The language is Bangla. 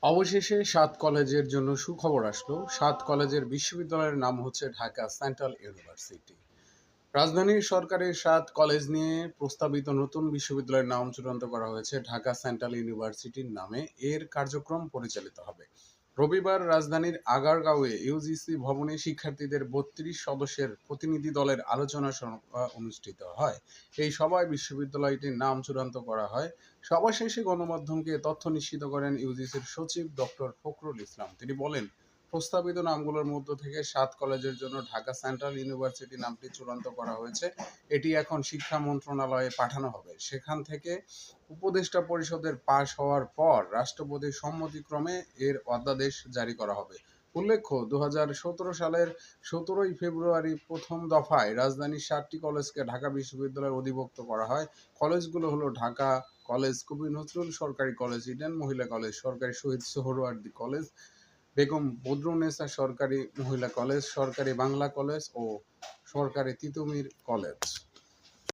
অবশেষে ৭ কলেজের জন্য সুখবর আসলো। ৭ কলেজের বিশ্ববিদ্যালয়ের নাম হচ্ছে ঢাকা সেন্ট্রাল ইউনিভার্সিটি। রাজধানীর সরকারি ৭ কলেজ নিয়ে প্রস্তাবিত নতুন বিশ্ববিদ্যালয়ের নাম চূড়ান্ত করা হয়েছে ঢাকা সেন্ট্রাল ইউনিভার্সিটির নামে। এর কার্যক্রম পরিচালিত হবে। রবিবার রাজধানীর আগারগাঁওয়ে ইউজিসি ভবনে শিক্ষার্থীদের ৩২ সদস্যের প্রতিনিধি দলের আলোচনা সভা অনুষ্ঠিত হয়। এই সভায় বিশ্ববিদ্যালয়টির নাম চূড়ান্ত করা হয়। সভা শেষে গণমাধ্যমকে এ তথ্য নিশ্চিত করেন ইউজিসির সচিব ডক্টর ফখরুল ইসলাম। তিনি বলেন, প্রস্তাবিত নামগুলোর মধ্য থেকে ৭ কলেজের জন্য ঢাকা সেন্ট্রাল ইউনিভার্সিটি নামটি চূড়ান্ত করা হয়েছে। এটি এখন শিক্ষা মন্ত্রণালয়ে পাঠানো হবে। সেখান থেকে উপদেষ্টা পরিষদের পাশ হওয়ার পর রাষ্ট্রপতির সম্মতিক্রমে এর অধ্যাদেশ জারি করা হবে। উল্লেখ্য, ২০১৭ সালের ১৭ই ফেব্রুয়ারি প্রথম দফায় রাজধানীর ৭টি কলেজকে ঢাকা বিশ্ববিদ্যালয়ে অধিভুক্ত করা হয়। কলেজগুলো হলো ঢাকা কলেজ, কবি নজরুল সরকারি কলেজ, ইডেন মহিলা কলেজ, সরকারি শহীদ সোহরাওয়ার্দী কলেজ, বেগম বদরুন্নেসা সরকারি মহিলা কলেজ, সরকারি বাংলা কলেজ ও সরকারি তিতুমীর কলেজ।